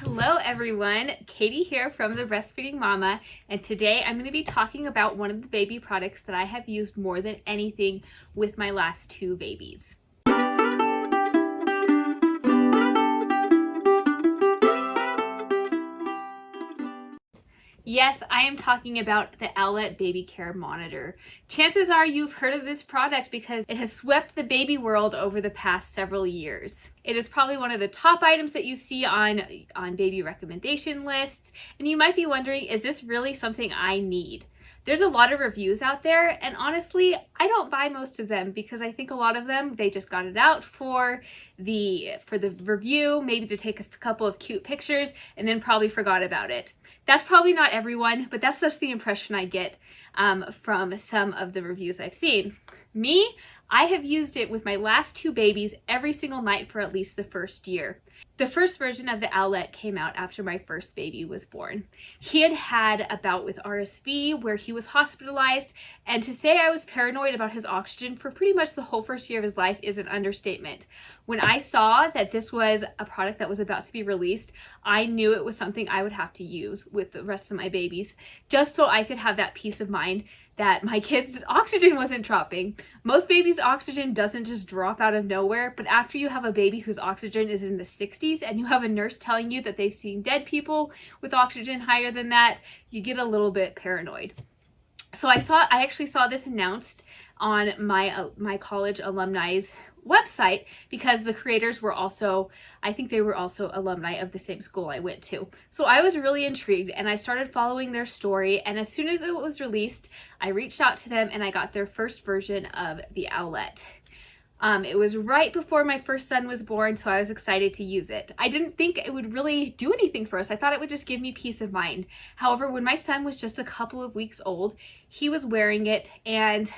Hello everyone, Katie here from The Breastfeeding Mama, and today I'm going to be talking about one of the baby products that I have used more than anything with my last two babies. Yes, I am talking about the Owlet Baby Care Monitor. Chances are you've heard of this product because it has swept the baby world over the past several years. It is probably one of the top items that you see on baby recommendation lists, and you might be wondering, is this really something I need? There's a lot of reviews out there, and honestly, I don't buy most of them because I think a lot of them, they just got it out for the review, maybe to take a couple of cute pictures, and then probably forgot about it. That's probably not everyone, but that's just the impression I get from some of the reviews I've seen. Me, I have used it with my last two babies every single night for at least the first year. The first version of the Owlet came out after my first baby was born. He had had a bout with RSV where he was hospitalized, and to say I was paranoid about his oxygen for pretty much the whole first year of his life is an understatement. When I saw that this was a product that was about to be released, I knew it was something I would have to use with the rest of my babies, just so I could have that peace of mind that my kids' oxygen wasn't dropping. Most babies' oxygen doesn't just drop out of nowhere, but after you have a baby whose oxygen is in the 60s and you have a nurse telling you that they've seen dead people with oxygen higher than that, you get a little bit paranoid. So I actually saw this announced on my college alumni's website because the creators were also, I think they were also alumni of the same school I went to. So I was really intrigued and I started following their story, and as soon as it was released, I reached out to them and I got their first version of the Owlet. It was right before my first son was born, so I was excited to use it. I didn't think it would really do anything for us. I thought it would just give me peace of mind. However, when my son was just a couple of weeks old, he was wearing it, and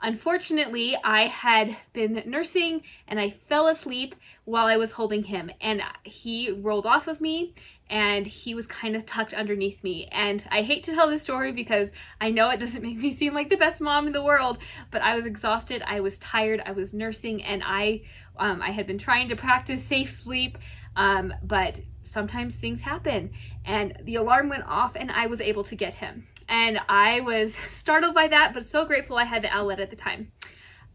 unfortunately, I had been nursing and I fell asleep while I was holding him, and he rolled off of me and he was kind of tucked underneath me. And I hate to tell this story because I know it doesn't make me seem like the best mom in the world, but I was exhausted, I was tired, I was nursing, and I had been trying to practice safe sleep, but sometimes things happen. And the alarm went off and I was able to get him. And I was startled by that, but so grateful I had the Owlet at the time.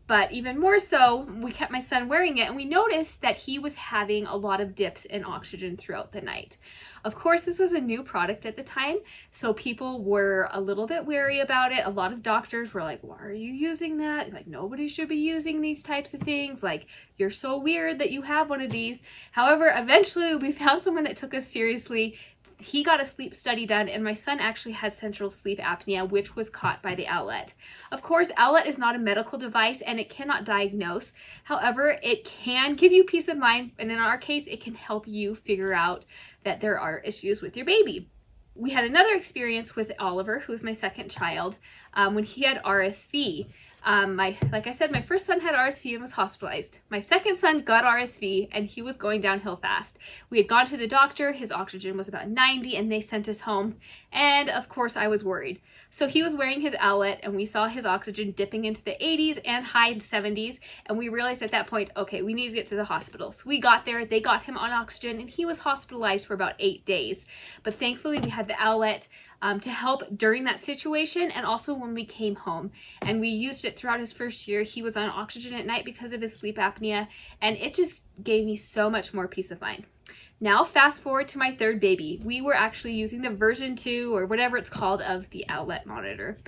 But even more so, we kept my son wearing it and we noticed that he was having a lot of dips in oxygen throughout the night. Of course, this was a new product at the time, so people were a little bit wary about it. A lot of doctors were like, why are you using that? Like, nobody should be using these types of things. Like, you're so weird that you have one of these. However, eventually we found someone that took us seriously. He got a sleep study done, and my son actually had central sleep apnea, which was caught by the Owlet. Of course, Owlet is not a medical device and it cannot diagnose. However, it can give you peace of mind, and in our case, it can help you figure out that there are issues with your baby. We had another experience with Oliver, who was my second child, when he had RSV. Like I said, my first son had RSV and was hospitalized. My second son got RSV and he was going downhill fast. We had gone to the doctor, his oxygen was about 90, and they sent us home. And of course I was worried. So he was wearing his Owlet and we saw his oxygen dipping into the 80s and high 70s. And we realized at that point, okay, we need to get to the hospital. So we got there, they got him on oxygen, and he was hospitalized for about 8 days. But thankfully we had the Owlet to help during that situation, and also when we came home, and we used it throughout his first year. He was on oxygen at night because of his sleep apnea, and it just gave me so much more peace of mind. Now fast forward to my third baby. We were actually using the version 2 or whatever it's called of the Owlet monitor.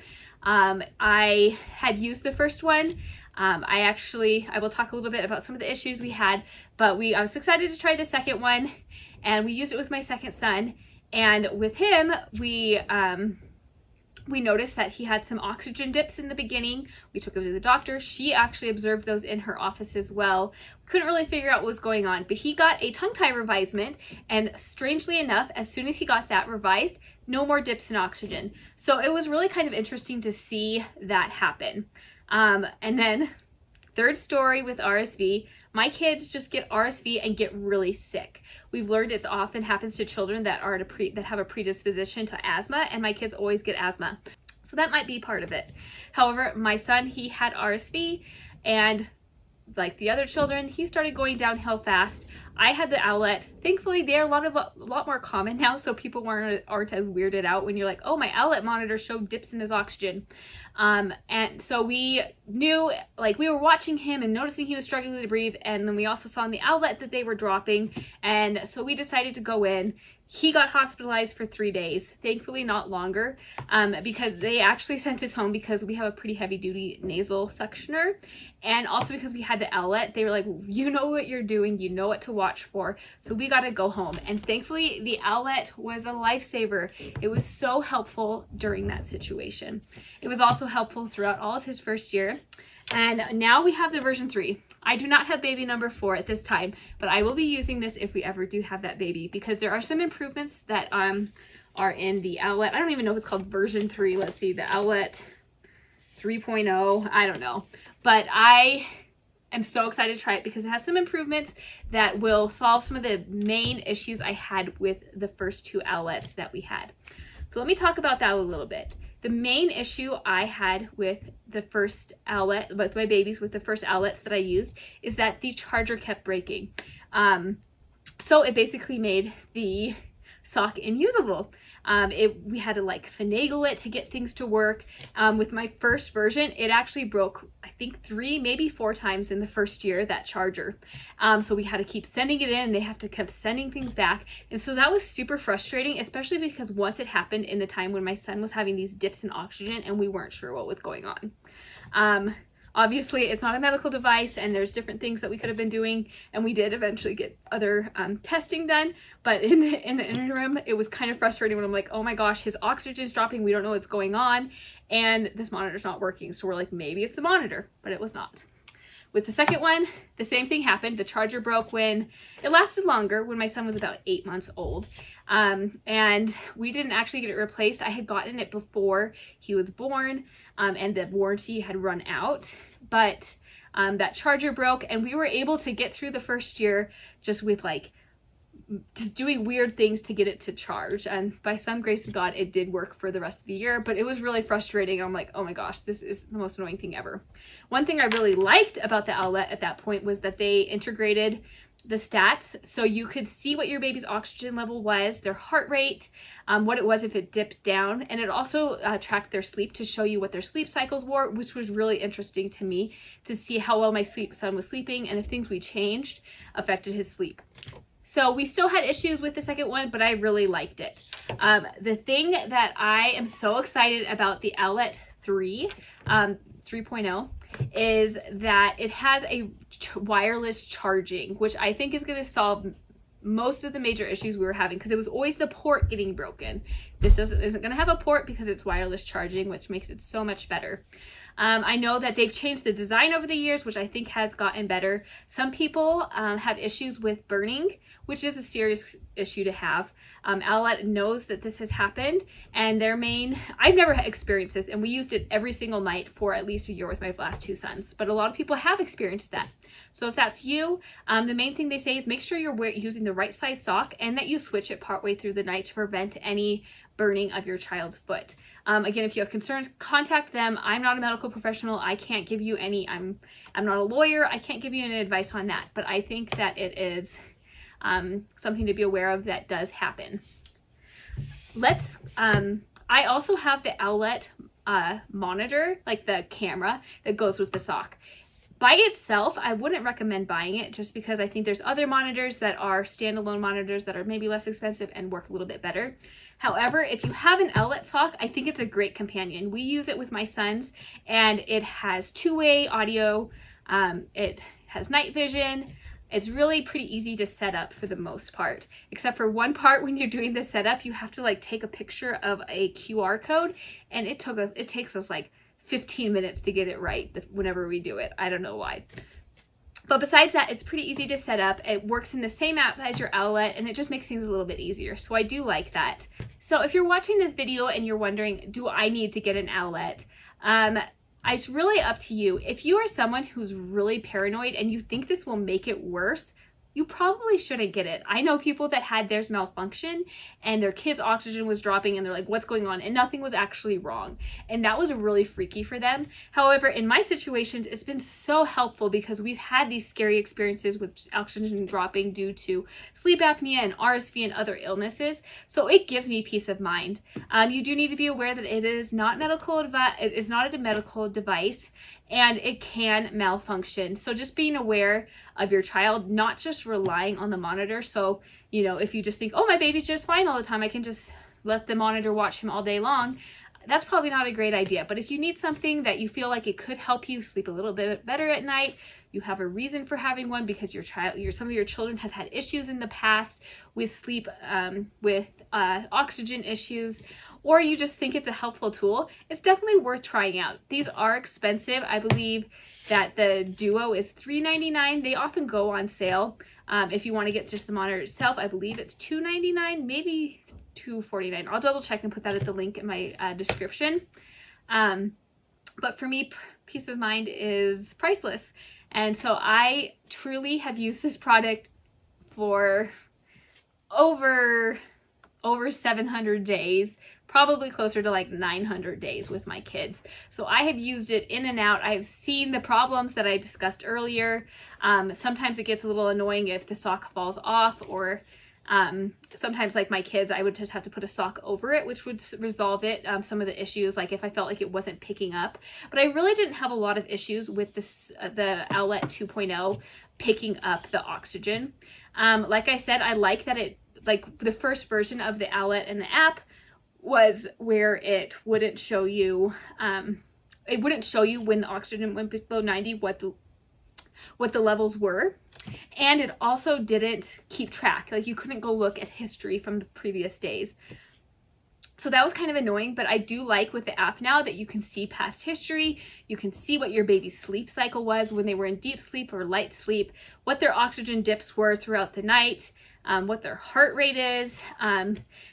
I had used the first one. I will talk a little bit about some of the issues we had, but I was excited to try the second one, and we used it with my second son. And with him, we noticed that he had some oxygen dips in the beginning. We took him to the doctor. She actually observed those in her office as well. Couldn't really figure out what was going on, but he got a tongue tie revisement, and strangely enough, as soon as he got that revised, no more dips in oxygen. So it was really kind of interesting to see that happen. And then third story with RSV, my kids just get RSV and get really sick. We've learned it often happens to children that have a predisposition to asthma, and my kids always get asthma. So that might be part of it. However, my son, he had RSV, and like the other children, he started going downhill fast. I had the Owlet. Thankfully, they're a lot more common now, so people aren't as weirded out when you're like, oh, my Owlet monitor showed dips in his oxygen. And so we knew, like, we were watching him and noticing he was struggling to breathe, and then we also saw in the Owlet that they were dropping, and so we decided to go in. He got hospitalized for 3 days, thankfully not longer, because they actually sent us home because we have a pretty heavy duty nasal suctioner. And also because we had the Owlet, they were like, you know what you're doing, you know what to watch for. So we got to go home. And thankfully the Owlet was a lifesaver. It was so helpful during that situation. It was also helpful throughout all of his first year. And now we have the version 3. I do not have baby number 4 at this time, but I will be using this if we ever do have that baby, because there are some improvements that are in the Owlet. I don't even know if it's called version 3. Let's see, the Owlet 3.0. I don't know. But I am so excited to try it because it has some improvements that will solve some of the main issues I had with the first 2 Owlets that we had. So let me talk about that a little bit. The main issue I had with the first Owlet, with my babies, with the first Owlets that I used, is that the charger kept breaking. So it basically made the sock unusable. We had to like finagle it to get things to work. With my first version, it actually broke, I think 3, maybe 4 times in the first year, that charger. So we had to keep sending it in, and they have to keep sending things back. And so that was super frustrating, especially because once it happened in the time when my son was having these dips in oxygen and we weren't sure what was going on. Obviously, it's not a medical device, and there's different things that we could have been doing, and we did eventually get other testing done. But in the interim, it was kind of frustrating when I'm like, oh my gosh, his oxygen's dropping, we don't know what's going on, and this monitor's not working. So we're like, maybe it's the monitor, but it was not. With the second one, the same thing happened. The charger broke when it lasted longer, when my son was about 8 months old. And we didn't actually get it replaced. I had gotten it before he was born, and the warranty had run out, but that charger broke, and we were able to get through the first year just with like just doing weird things to get it to charge, and by some grace of God it did work for the rest of the year. But it was really frustrating. I'm like, oh my gosh, this is the most annoying thing ever. One thing I really liked about the Owlet at that point was that they integrated the stats, so you could see what your baby's oxygen level was, their heart rate, what it was if it dipped down, and it also tracked their sleep to show you what their sleep cycles were, which was really interesting to me to see how well my son was sleeping and if things we changed affected his sleep. So we still had issues with the second one, but I really liked it. The thing that I am so excited about the Owlet 3.0 is that it has a wireless charging, which I think is going to solve most of the major issues we were having, because it was always the port getting broken. This isn't going to have a port because it's wireless charging, which makes it so much better. I know that they've changed the design over the years, which I think has gotten better. Some people have issues with burning, which is a serious issue to have. Owlet knows that this has happened, and I've never experienced this, and we used it every single night for at least a year with my last 2 sons, but a lot of people have experienced that. So if that's you, the main thing they say is make sure you're using the right size sock, and that you switch it partway through the night to prevent any burning of your child's foot. Again, if you have concerns, contact them. I'm not a medical professional. I can't give you any, I'm not a lawyer. I can't give you any advice on that, but I think that it is something to be aware of that does happen. I also have the Owlet monitor, like the camera that goes with the sock. By itself, I wouldn't recommend buying it, just because I think there's other monitors that are standalone monitors that are maybe less expensive and work a little bit better. However, if you have an Owlet sock, I think it's a great companion. We use it with my sons, and it has 2-way audio. It has night vision. It's really pretty easy to set up for the most part, except for one part when you're doing the setup, you have to like take a picture of a QR code, and it takes us like 15 minutes to get it right whenever we do it. I don't know why. But besides that, it's pretty easy to set up. It works in the same app as your Owlet, and it just makes things a little bit easier. So I do like that. So if you're watching this video and you're wondering, do I need to get an Owlet? It's really up to you. If you are someone who's really paranoid and you think this will make it worse, you probably shouldn't get it. I know people that had theirs malfunction and their kids' oxygen was dropping and they're like, what's going on? And nothing was actually wrong. And that was really freaky for them. However, in my situations, it's been so helpful because we've had these scary experiences with oxygen dropping due to sleep apnea and RSV and other illnesses. So it gives me peace of mind. You do need to be aware that it is not it is not a medical device, and it can malfunction. So just being aware of your child, not just relying on the monitor. So, you know, if you just think, oh, my baby's just fine all the time, I can just let the monitor watch him all day long, that's probably not a great idea. But if you need something that you feel like it could help you sleep a little bit better at night, you have a reason for having one because some of your children have had issues in the past with sleep, with oxygen issues, or you just think it's a helpful tool, it's definitely worth trying out. These are expensive. I believe that the Duo is $3.99. They often go on sale. If you want to get just the monitor itself, I believe it's $2.99, maybe $2.49. I'll double check and put that at the link in my description. But for me, peace of mind is priceless. And so I truly have used this product for over 700 days, probably closer to like 900 days with my kids. So I have used it in and out. I've seen the problems that I discussed earlier. Sometimes it gets a little annoying if the sock falls off, or sometimes like my kids, I would just have to put a sock over it, which would resolve it. Some of the issues, like if I felt like it wasn't picking up, but I really didn't have a lot of issues with this, the Owlet 2.0 picking up the oxygen. Like I said, I like that like the first version of the Owlet and the app was where it wouldn't show you, when the oxygen went below 90, what the levels were. And it also didn't keep track. Like you couldn't go look at history from the previous days. So that was kind of annoying, but I do like with the app now that you can see past history. You can see what your baby's sleep cycle was when they were in deep sleep or light sleep, what their oxygen dips were throughout the night, what their heart rate is.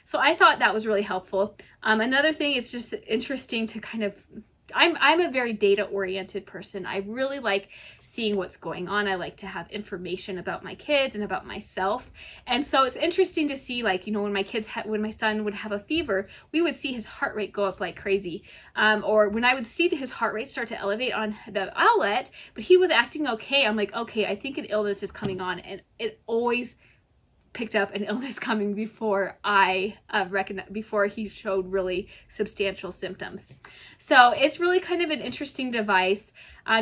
So I thought that was really helpful. Another thing is just interesting to kind of, I'm a very data-oriented person. I really like seeing what's going on. I like to have information about my kids and about myself. And so it's interesting to see, like, you know, when my son would have a fever, we would see his heart rate go up like crazy. Or when I would see his heart rate start to elevate on the Owlet, but he was acting okay. I'm like, okay, I think an illness is coming on. And it always picked up an illness coming before before he showed really substantial symptoms. So it's really kind of an interesting device.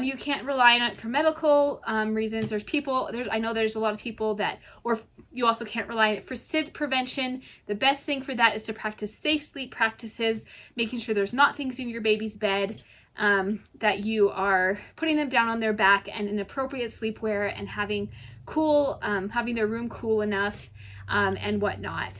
You can't rely on it for medical reasons. I know there's a lot of people that, or you also can't rely on it for SIDS prevention. The best thing for that is to practice safe sleep practices, making sure there's not things in your baby's bed, that you are putting them down on their back and in appropriate sleepwear, and having their room cool enough, and whatnot.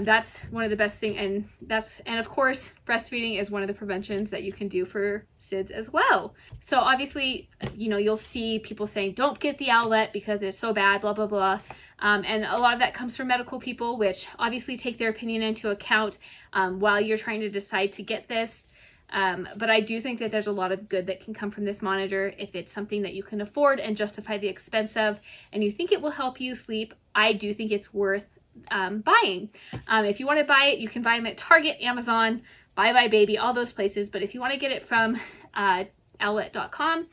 That's one of the best things, and of course breastfeeding is one of the preventions that you can do for SIDS as well. So obviously, you know, you'll see people saying don't get the Owlet because it's so bad, blah blah blah, and a lot of that comes from medical people, which obviously take their opinion into account while you're trying to decide to get this. But I do think that there's a lot of good that can come from this monitor if it's something that you can afford and justify the expense of, and you think it will help you sleep. I do think it's worth buying. If you want to buy it, you can buy them at Target, Amazon, Buy Baby, all those places. But if you want to get it from owlet.com,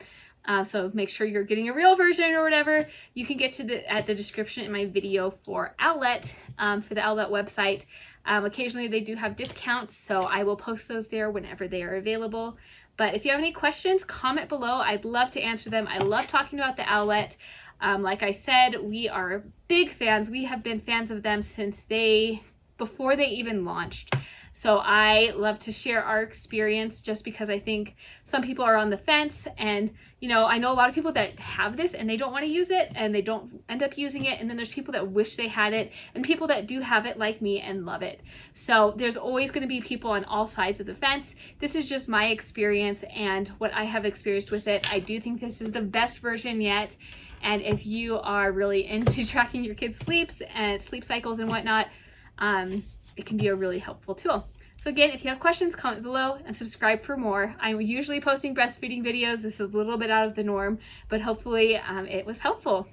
so make sure you're getting a real version or whatever, you can get to at the description in my video for Owlet, for the Owlet website. Occasionally they do have discounts, so I will post those there whenever they are available. But if you have any questions, comment below. I'd love to answer them. I love talking about the Owlet. Like I said, we are big fans. We have been fans of them since before they even launched. So I love to share our experience, just because I think some people are on the fence, and you know, I know a lot of people that have this and they don't want to use it and they don't end up using it, and then there's people that wish they had it, and people that do have it like me and love it. So there's always going to be people on all sides of the fence. This is just my experience and what I have experienced with it. I do think this is the best version yet. And if you are really into tracking your kids' sleeps and sleep cycles and whatnot, it can be a really helpful tool. So again, if you have questions, comment below and subscribe for more. I'm usually posting breastfeeding videos. This is a little bit out of the norm, but hopefully it was helpful.